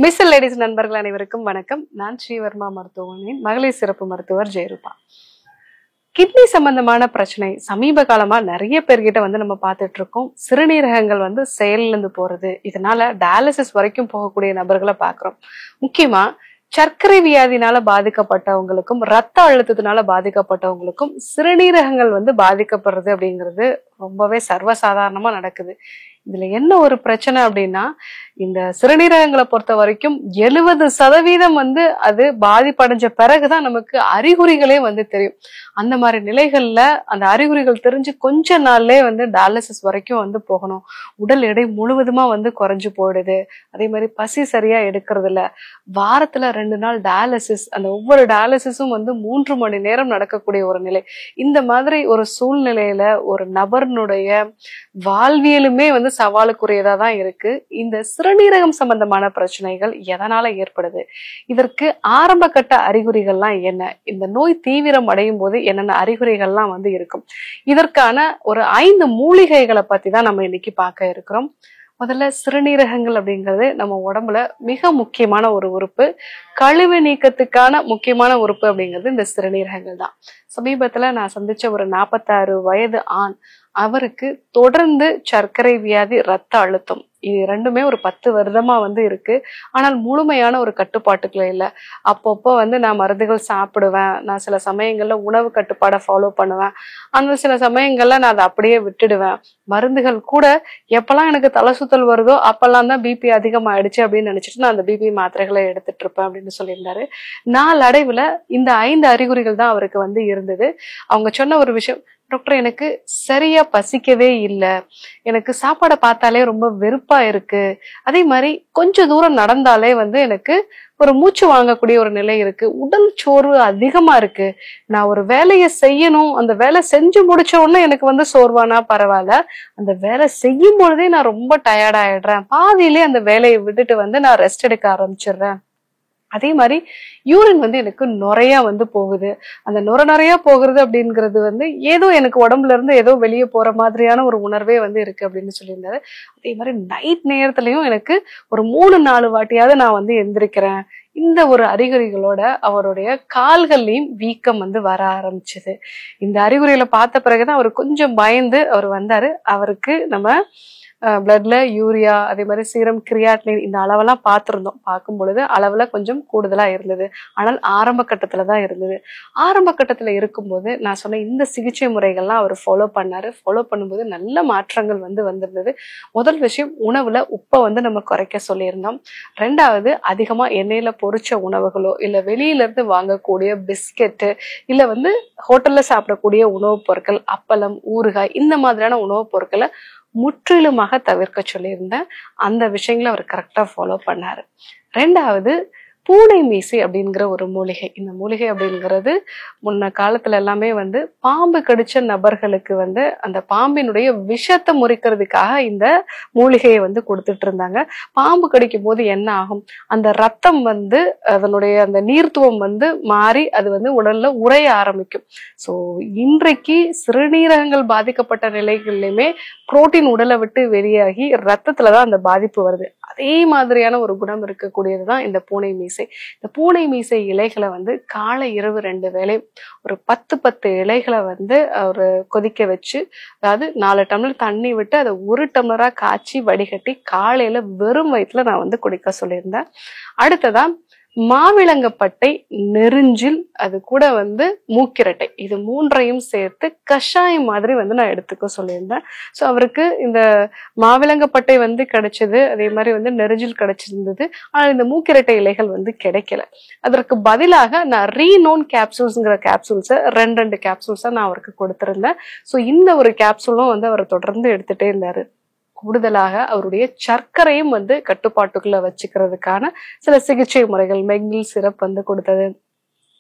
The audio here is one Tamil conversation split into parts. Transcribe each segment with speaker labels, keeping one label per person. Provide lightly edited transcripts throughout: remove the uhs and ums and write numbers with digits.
Speaker 1: மிஸ்ஸல் லேடிஸ் நண்பர்கள் அனைவருக்கும் வணக்கம். நான் ஸ்ரீவர்மா மருத்துவமனையின் மகளிர் சிறப்பு மருத்துவர் ஜெயரூபா. கிட்னி சம்பந்தமான பிரச்சனை சமீப காலமா நிறைய பேர்கிட்ட நம்ம பார்த்துட்டு இருக்கோம். சிறுநீரகங்கள் செயலிழந்து போறது, இதனால டயாலிசிஸ் வரைக்கும் போகக்கூடிய நபர்களை பார்க்கிறோம். முக்கியமா சர்க்கரை வியாதினால பாதிக்கப்பட்டவங்களுக்கும் ரத்த அழுத்தத்தினால பாதிக்கப்பட்டவங்களுக்கும் சிறுநீரகங்கள் பாதிக்கப்படுறது அப்படிங்கிறது ரொம்பவே சர்வசாதாரணமா நடக்குது. இதுல என்ன ஒரு பிரச்சனை அப்படின்னா, இந்த சிறுநீரகங்களை பொறுத்த வரைக்கும் 70% அது பாதிப்படைஞ்ச பிறகுதான் நமக்கு அறிகுறிகளே தெரியும். அந்த மாதிரி நிலைகள்ல அந்த அறிகுறிகள் தெரிஞ்சு கொஞ்ச நாள்லயே டயாலிசிஸ் வரைக்கும் போகணும். உடல் எடை முழுவதுமா குறைஞ்சு போயிடுது. அதே மாதிரி பசி சரியா எடுக்கிறது இல்ல. வாரத்துல 2 நாள் டயாலிசிஸ், அந்த ஒவ்வொரு டயாலிசிஸும் 3 மணி நேரம் நடக்கக்கூடிய ஒரு நிலை. இந்த மாதிரி ஒரு சூழ்நிலையில ஒரு நபர்னுடைய வாழ்வியலுமே சவாலுக்குரியதா தான் இருக்கு. இந்த சிறுநீரகம் சம்பந்தமான பிரச்சனைகள் எதனால ஏற்படுது, இதற்கு ஆரம்ப கட்ட அறிகுறிகள்லாம் என்ன, இந்த நோய் தீவிரம் அடையும் போது என்னென்ன அறிகுறிகள்லாம் இருக்கும், இதற்கான ஒரு 5 மூலிகைகளை பத்தி தான் நம்ம இன்னைக்கு பார்க்க இருக்கிறோம். முதல்ல சிறுநீரகங்கள் அப்படிங்கிறது நம்ம உடம்புல மிக முக்கியமான ஒரு உறுப்பு. கழிவு நீக்கத்துக்கான முக்கியமான உறுப்பு அப்படிங்கிறது இந்த சிறுநீரகங்கள் தான். சமீபத்துல நான் சந்திச்ச ஒரு 46 வயது ஆண், அவருக்கு தொடர்ந்து சர்க்கரை வியாதி, ரத்த அழுத்தம், இது ரெண்டுமே ஒரு 10 வருடமா இருக்கு. ஆனால் முழுமையான ஒரு கட்டுப்பாட்டுக்குள்ள இல்லை. அப்பப்போ நான் மருந்துகள் சாப்பிடுவேன், நான் சில சமயங்கள்ல உணவு கட்டுப்பாடை ஃபாலோ பண்ணுவேன், ஆனால் சில சமயங்கள்ல நான் அதை அப்படியே விட்டுடுவேன். மருந்துகள் கூட எப்பெல்லாம் எனக்கு தலை சுத்தல் வருதோ அப்பெல்லாம் தான் பிபி அதிகமாயிடுச்சு அப்படின்னு நினைச்சிட்டு நான் அந்த பிபி மாத்திரைகளை எடுத்துட்டு இருப்பேன் அப்படின்னு சொல்லியிருந்தாரு. நாளடைவுல இந்த 5 அறிகுறிகள் தான் அவருக்கு இருந்தது. அவங்க சொன்ன ஒரு விஷயம், டாக்டர் எனக்கு சரியா பசிக்கவே இல்லை, எனக்கு சாப்பாடை பார்த்தாலே ரொம்ப வெறுப்பா இருக்கு, அதே மாதிரி கொஞ்ச தூரம் நடந்தாலே எனக்கு ஒரு மூச்சு வாங்கக்கூடிய ஒரு நிலை இருக்கு, உடல் சோர்வு அதிகமா இருக்கு, நான் ஒரு வேலையை செய்யணும், அந்த வேலை செஞ்சு முடிச்ச உடனே எனக்கு சோர்வானா பரவாயில்ல, அந்த வேலை செய்யும் பொழுதே நான் ரொம்ப டயர்ட் ஆயிடுறேன், பாதியிலே அந்த வேலையை விட்டுட்டு நான் ரெஸ்ட் எடுக்க ஆரம்பிச்சிடுறேன், அதே மாதிரி யூரின் எனக்கு நுரையா போகுது, அந்த நுரையா போகிறது அப்படிங்கிறது ஏதோ எனக்கு உடம்புல இருந்து ஏதோ வெளியே போற மாதிரியான ஒரு உணர்வே இருக்கு அப்படின்னு சொல்லியிருந்தாரு. அதே மாதிரி நைட் நேரத்துலயும் எனக்கு ஒரு 3-4 வாட்டியாவது நான் எந்திரிக்கிறேன். இந்த ஒரு அறிகுறிகளோட அவருடைய கால்கள்லயும் வீக்கம் வர ஆரம்பிச்சது. இந்த அறிகுறிகளை பார்த்த பிறகுதான் அவர் கொஞ்சம் பயந்து அவர் வந்தாரு. அவருக்கு நம்ம பிளட்ல யூரியா, அதே மாதிரி சீரம், கிரியாட்டினின் இந்த அளவெல்லாம் பார்த்திருந்தோம். பார்க்கும் பொழுது அளவுல கொஞ்சம் கூடுதலா இருந்தது. ஆனால் ஆரம்ப கட்டத்துலதான் இருந்தது. ஆரம்ப கட்டத்துல இருக்கும்போது நான் சொன்ன இந்த சிகிச்சை முறைகள்லாம் அவர் ஃபாலோ பண்ணாரு. ஃபாலோ பண்ணும்போது நல்ல மாற்றங்கள் வந்திருந்தது. முதல் விஷயம், உணவுல உப்பை நம்ம குறைக்க சொல்லியிருந்தோம். 2வது, அதிகமா எண்ணெயில பொரிச்ச உணவுகளோ இல்ல வெளியில இருந்து வாங்கக்கூடிய பிஸ்கெட்டு இல்ல ஹோட்டல்ல சாப்பிடக்கூடிய உணவுப் பொருட்கள், அப்பளம், ஊறுகாய், இந்த மாதிரியான உணவுப் பொருட்களை முற்றிலுமாக தவிர்க்க சொல்லியிருந்தேன். அந்த விஷயங்களை அவர் கரெக்டா ஃபாலோ பண்ணாரு. 2வது, பூனை மீசை அப்படிங்கிற ஒரு மூலிகை. இந்த மூலிகை அப்படிங்கிறது முன்ன காலத்துல எல்லாமே பாம்பு கடிச்ச நபர்களுக்கு அந்த பாம்பினுடைய விஷத்தை முறிக்கிறதுக்காக இந்த மூலிகையை கொடுத்துட்டு இருந்தாங்க. பாம்பு கடிக்கும் போது என்ன ஆகும், அந்த ரத்தம் அதனுடைய அந்த நீர்த்துவம் மாறி அது உடல்ல உறைய ஆரம்பிக்கும். சோ இன்றைக்கு சிறுநீரகங்கள் பாதிக்கப்பட்ட நிலைகள்லயுமே புரோட்டீன் உடலை விட்டு வெளியாகி ரத்தத்துலதான் அந்த பாதிப்பு வருது. அதே மாதிரியான ஒரு குணம் இருக்கக்கூடியதுதான் இந்த பூனை மீசை. இந்த பூனை மீசை இலைகளை காலை இரவு 2 வேளை ஒரு 10 இலைகளை ஒரு கொதிக்க வச்சு, அதாவது 4 டம்ளர் தண்ணி விட்டு அதை 1 டம்ளரா காய்ச்சி வடிகட்டி காலையில வெறும் வயிற்றுல நான் குடிக்க சொல்லியிருந்தேன். அடுத்ததா மாவிளங்கப்பட்டை, நெருஞ்சில், அது கூட மூக்கிரட்டை, இது 3ஐயும் சேர்த்து கஷாயம் மாதிரி நான் எடுத்துக்க சொல்லியிருந்தேன். ஸோ அவருக்கு இந்த மாவிளங்கப்பட்டை கிடைச்சது, அதே மாதிரி நெருஞ்சில் கிடைச்சிருந்தது. ஆனால் இந்த மூக்கிரட்டை இலைகள் கிடைக்கல. அதற்கு பதிலாக நான் ரீனோன் கேப்சூல்ஸ்ங்கிற கேப்சூல்ஸை 2 கேப்சூல்ஸா நான் அவருக்கு கொடுத்திருந்தேன். ஸோ இந்த ஒரு கேப்சூலும் அவர் தொடர்ந்து எடுத்துட்டே இருந்தாரு. கூடுதலாக அவருடைய சர்க்கரையும் கட்டுப்பாட்டுக்குள்ள வச்சுக்கிறதுக்கான சில சிகிச்சை முறைகள், மெக்னில் சிரப் கொடுத்தது,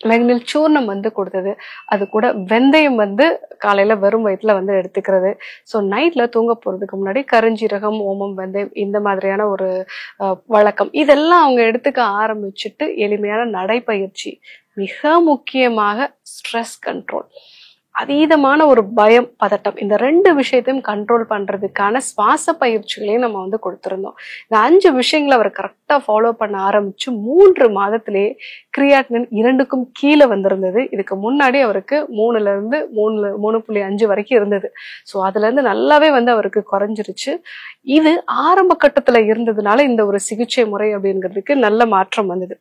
Speaker 1: மெக்னில் சூர்ணம் கொடுத்தது, அது கூட வெந்தயம் காலையில வெறும் வயிற்றுல எடுத்துக்கிறது. ஸோ நைட்ல தூங்க போறதுக்கு முன்னாடி கருஞ்சீரகம், ஓமம், வெந்தயம் இந்த மாதிரியான ஒரு வழக்கம், இதெல்லாம் அவங்க எடுத்துக்க ஆரம்பிச்சுட்டு எளிமையான நடைப்பயிற்சி, மிக முக்கியமாக ஸ்ட்ரெஸ் கண்ட்ரோல், அதீதமான ஒரு பயம், பதட்டம், இந்த 2 விஷயத்தையும் கண்ட்ரோல் பண்றதுக்கான சுவாச பயிற்சிகளையும் நம்ம வந்து கொடுத்திருந்தோம். இந்த 5 விஷயங்களை அவர் கரெக்டா ஃபாலோ பண்ண ஆரம்பிச்சு 3 மாதத்திலேயே கிரியாட்டினின் 2க்கும் கீழே வந்திருந்தது. இதுக்கு முன்னாடி அவருக்கு 3ல இருந்து 3.5 வரைக்கும் இருந்தது. ஸோ அதுல இருந்து நல்லாவே வந்து அவருக்கு குறைஞ்சிருச்சு. இது ஆரம்ப கட்டத்துல இருந்ததுனால இந்த ஒரு சிகிச்சை முறை அப்படிங்கிறதுக்கு நல்ல மாற்றம் வந்தது.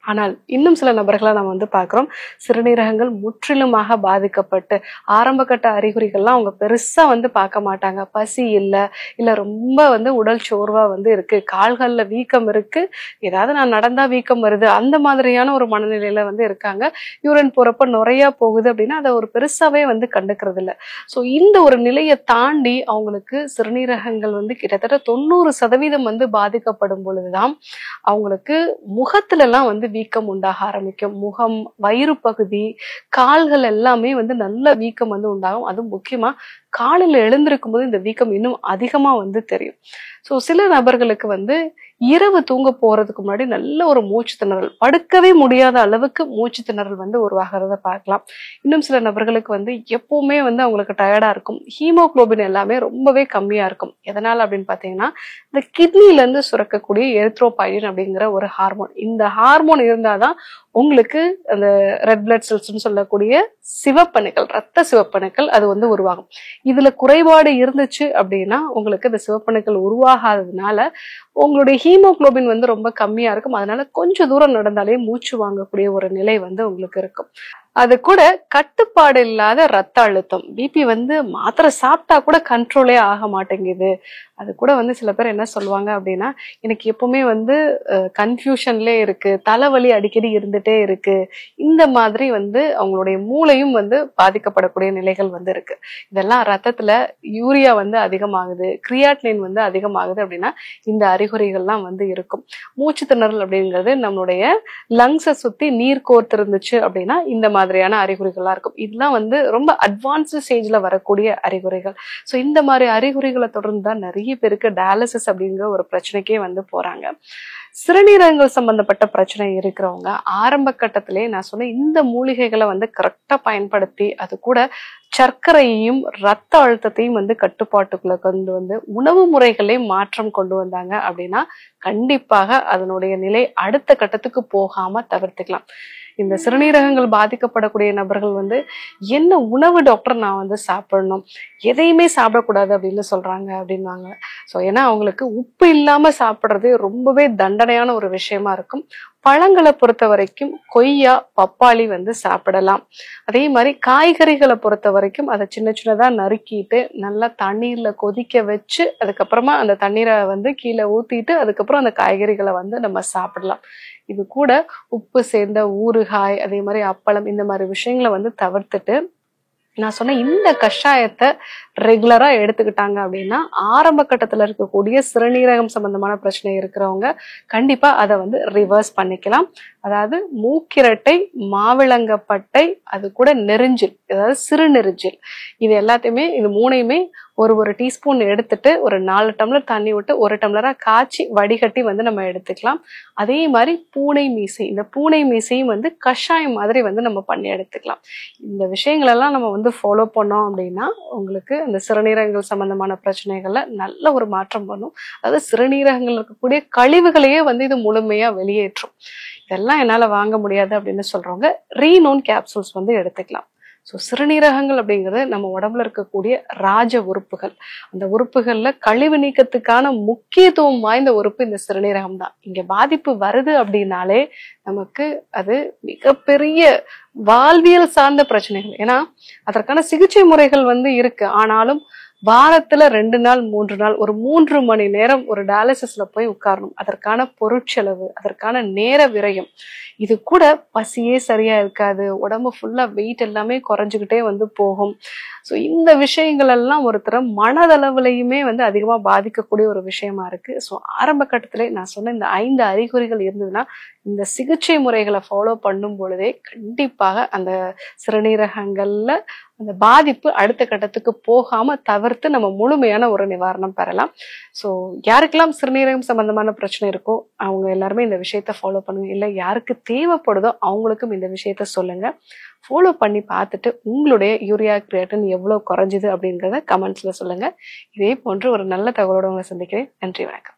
Speaker 1: ஆனால் இன்னும் சில நபர்களை நம்ம வந்து பார்க்கிறோம், சிறுநீரகங்கள் முற்றிலுமாக பாதிக்கப்பட்டு ஆரம்ப கட்ட அறிகுறிகள்லாம் அவங்க பெருசா வந்து பார்க்க மாட்டாங்க. பசி இல்ல ரொம்ப வந்து உடல் சோர்வா வந்து இருக்கு, கால்கள்ல வீக்கம் இருக்கு, ஏதாவது நான் நடந்தா வீக்கம் வருது, அந்த மாதிரியான ஒரு மனநிலையில வந்து இருக்காங்க. யூரின் போறப்ப நுரையா போகுது அப்படின்னா அதை ஒரு பெருசாவே வந்து கண்டுக்கிறது இல்லை. ஸோ இந்த ஒரு நிலையை தாண்டி அவங்களுக்கு சிறுநீரகங்கள் வந்து கிட்டத்தட்ட 90% வந்து பாதிக்கப்படும் பொழுதுதான் அவங்களுக்கு முகத்துல எல்லாம் வந்து வீக்கம் உண்டாக ஆரம்பிக்கும். முகம், வயிறு பகுதி, கால்கள் எல்லாமே வந்து நல்ல வீக்கம் வந்து உண்டாகும். அதுவும் முக்கியமா காலையில எழுந்திருக்கும் போது இந்த வீக்கம் இன்னும் அதிகமா வந்து தெரியும். ஸோ சில நபர்களுக்கு வந்து இரவு தூங்க போறதுக்கு முன்னாடி நல்ல ஒரு மூச்சு திணறல், படுக்கவே முடியாத அளவுக்கு மூச்சு திணறல் வந்து உருவாகிறத பார்க்கலாம். இன்னும் சில நபர்களுக்கு வந்து எப்பவுமே வந்து அவங்களுக்கு டயர்டா இருக்கும். ஹீமோகுளோபின் எல்லாமே ரொம்பவே கம்மியா இருக்கும். எதனால அப்படின்னு பாத்தீங்கன்னா, இந்த கிட்னில இருந்து சுரக்கக்கூடிய எரித்ரோபாய்டின் அப்படிங்கிற ஒரு ஹார்மோன், இந்த ஹார்மோன் இருந்தாதான் உங்களுக்கு அந்த ரெட் பிளட் செல்ஸ்ன்னு சொல்லக்கூடிய சிவப்பணுக்கள், ரத்த சிவப்பணுக்கள் அது வந்து உருவாகும். இதுல குறைபாடு இருந்துச்சு அப்படின்னா உங்களுக்கு இந்த சிவப்பணுக்கள் உருவாகாததுனால உங்களுடைய ஹீமோகுளோபின் வந்து ரொம்ப கம்மியா இருக்கும். அதனால கொஞ்சம் தூரம் நடந்தாலே மூச்சு வாங்கக்கூடிய ஒரு நிலை வந்து உங்களுக்கு இருக்கும். அது கூட கட்டுப்பாடு இல்லாத ரத்த அழுத்தம், பிபி வந்து மாத்திரை சாப்பிட்டா கூட கண்ட்ரோலே ஆக மாட்டேங்குது. அது கூட வந்து சில பேர் என்ன சொல்லுவாங்க அப்படின்னா, எனக்கு எப்பவுமே வந்து கன்ஃபியூஷன்லே இருக்கு, தலைவலி அடிக்கடி இருந்துட்டே இருக்கு, இந்த மாதிரி வந்து அவங்களுடைய மூளையும் வந்து பாதிக்கப்படக்கூடிய நிலைகள் வந்து இருக்கு. இதெல்லாம் ரத்தத்துல யூரியா வந்து அதிகமாகுது, கிரியாட்டினின் வந்து அதிகமாகுது அப்படின்னா இந்த அறிகுறிகள்லாம் வந்து இருக்கும். மூச்சு திணறல் அப்படிங்கிறது நம்மளுடைய லங்ஸை சுத்தி நீர் கோர்த்து இருந்துச்சு அப்படின்னா இந்த மாதிரியான அறிகுறிகளா இருக்கும். இதெல்லாம் வந்து ரொம்ப அட்வான்ஸ்டு ஸ்டேஜ்ல வரக்கூடிய அறிகுறிகள். ஸோ இந்த மாதிரி அறிகுறிகளை தொடர்ந்து தான் நிறைய பேருக்கு டயாலிசிஸ் அப்படிங்கிற ஒரு பிரச்சனைக்கே வந்து போறாங்க. சிறுநீரகங்கள் சம்பந்தப்பட்ட பிரச்சனை இருக்கிறவங்க ஆரம்ப கட்டத்திலே நான் சொன்ன இந்த மூலிகைகளை வந்து கரெக்டா பயன்படுத்தி, அது கூட சர்க்கரையையும் ரத்த அழுத்தத்தையும் வந்து கட்டுப்பாட்டுக்குள்ள கொண்டு வந்து உணவு முறைகளே மாற்றம் கொண்டு வந்தாங்க அப்படின்னா கண்டிப்பாக அதனுடைய நிலை அடுத்த கட்டத்துக்கு போகாம தவிர்த்துக்கலாம். இந்த சிறுநீரகங்கள் பாதிக்கப்படக்கூடிய நபர்கள் வந்து என்ன உணவு டாக்டர் நான் வந்து சாப்பிடணும், எதையுமே சாப்பிடக்கூடாது அப்படின்னு சொல்றாங்க அப்படின்வாங்க. ஸோ ஏன்னா அவங்களுக்கு உப்பு இல்லாம சாப்பிட்றது ரொம்பவே தண்டனையான ஒரு விஷயமா இருக்கும். பழங்களை பொறுத்த வரைக்கும் கொய்யா, பப்பாளி வந்து சாப்பிடலாம். அதே மாதிரி காய்கறிகளை பொறுத்த வரைக்கும் அதை சின்ன சின்னதா நறுக்கிட்டு நல்லா தண்ணீர்ல கொதிக்க வச்சு அதுக்கப்புறமா அந்த தண்ணீரை வந்து கீழே ஊத்திட்டு அதுக்கப்புறம் அந்த காய்கறிகளை வந்து நம்ம சாப்பிடலாம். இது கூட உப்பு சேர்ந்த ஊறுகாய், அதே மாதிரி அப்பளம், இந்த மாதிரி விஷயங்களை வந்து தவிர்த்துட்டு நான் சொன்ன இந்த கஷாயத்தை ரெகுலரா எடுத்துக்கிட்டாங்க அப்படின்னா ஆரம்ப கட்டத்துல இருக்கக்கூடிய சிறுநீரகம் சம்பந்தமான பிரச்சனை இருக்கிறவங்க கண்டிப்பா அதை வந்து ரிவர்ஸ் பண்ணிக்கலாம். அதாவது மூக்கிரட்டை, மாவிளங்கப்பட்டை, அது கூட நெரிஞ்சில், அதாவது சிறுநெரிஞ்சில், இது எல்லாத்தையுமே இது மூணையுமே ஒரு டீஸ்பூன் எடுத்துட்டு ஒரு 4 டம்ளர் தண்ணி விட்டு 1 டம்ளரா காய்ச்சி வடிகட்டி வந்து நம்ம எடுத்துக்கலாம். அதே மாதிரி பூனை மீசை, இந்த பூனை மீசையும் வந்து கஷாயம் மாதிரி வந்து நம்ம பண்ணி எடுத்துக்கலாம். இந்த விஷயங்கள் எல்லாம் நம்ம வந்து ஃபாலோ பண்ணோம் அப்படின்னா உங்களுக்கு இந்த சிறுநீரகங்கள் சம்பந்தமான பிரச்சனைகள்ல நல்ல ஒரு மாற்றம் பண்ணும். அதாவது சிறுநீரகங்கள் இருக்கக்கூடிய கழிவுகளையே வந்து இது முழுமையா வெளியேற்றும். இதெல்லாம் என்னால வாங்க முடியாது அப்படின்னு சொல்றவங்க ரீனோன் கேப்சூல்ஸ் வந்து எடுத்துக்கலாம். ஸோ சிறுநீரகங்கள் அப்படிங்கிறது நம்ம உடம்புல இருக்கக்கூடிய ராஜ உறுப்புகள். அந்த உறுப்புகள்ல கழிவு நீக்கத்துக்கான முக்கியத்துவம் வாய்ந்த உறுப்பு இந்த சிறுநீரகம் தான். இங்க பாதிப்பு வருது அப்படின்னாலே நமக்கு அது மிகப்பெரிய வாழ்வியல் சார்ந்த பிரச்சனைகள். ஏன்னா அதற்கான சிகிச்சை முறைகள் வந்து இருக்கு. ஆனாலும் வாரத்துல 2 நாள் 3 நாள் ஒரு 3 மணி நேரம் ஒரு டயாலிசிஸ்ல போய் உட்காரணும். அதற்கான பொருட்செலவு, அதற்கான நேர விரயம், இது கூட பசியே சரியா இருக்காது, உடம்பு ஃபுல்லா வெயிட் எல்லாமே குறைஞ்சுக்கிட்டே வந்து போகும். ஸோ இந்த விஷயங்கள் எல்லாம் ஒருத்தர மனதளவுலையுமே வந்து அதிகமா பாதிக்கக்கூடிய ஒரு விஷயமா இருக்கு. ஸோ ஆரம்ப கட்டத்திலே நான் சொன்ன இந்த 5 அறிகுறிகள் இருந்ததுன்னா இந்த சிகிச்சை முறைகளை ஃபாலோ பண்ணும் பொழுதே கண்டிப்பாக அந்த சிறுநீரகங்கள்ல அந்த பாதிப்பு அடுத்த கட்டத்துக்கு போகாம தவிர்த்து நம்ம முழுமையான ஒரு நிவாரணம் பெறலாம். ஸோ யாருக்கெல்லாம் சிறுநீரகம் சம்பந்தமான பிரச்சனை இருக்கோ அவங்க எல்லாருமே இந்த விஷயத்த ஃபாலோ பண்ணுங்க. இல்லை யாருக்கு தேவைப்படுதோ அவங்களுக்கும் இந்த விஷயத்த சொல்லுங்க. ஃபாலோ பண்ணி பார்த்துட்டு உங்களுடைய யூரியா கிரியேட்டின் எவ்வளவு குறைஞ்சுது அப்படிங்கிறத கமெண்ட்ஸ்ல சொல்லுங்க. இதே போன்று ஒரு நல்ல தகவலோட உங்களை சந்திக்கிறேன். நன்றி, வணக்கம்.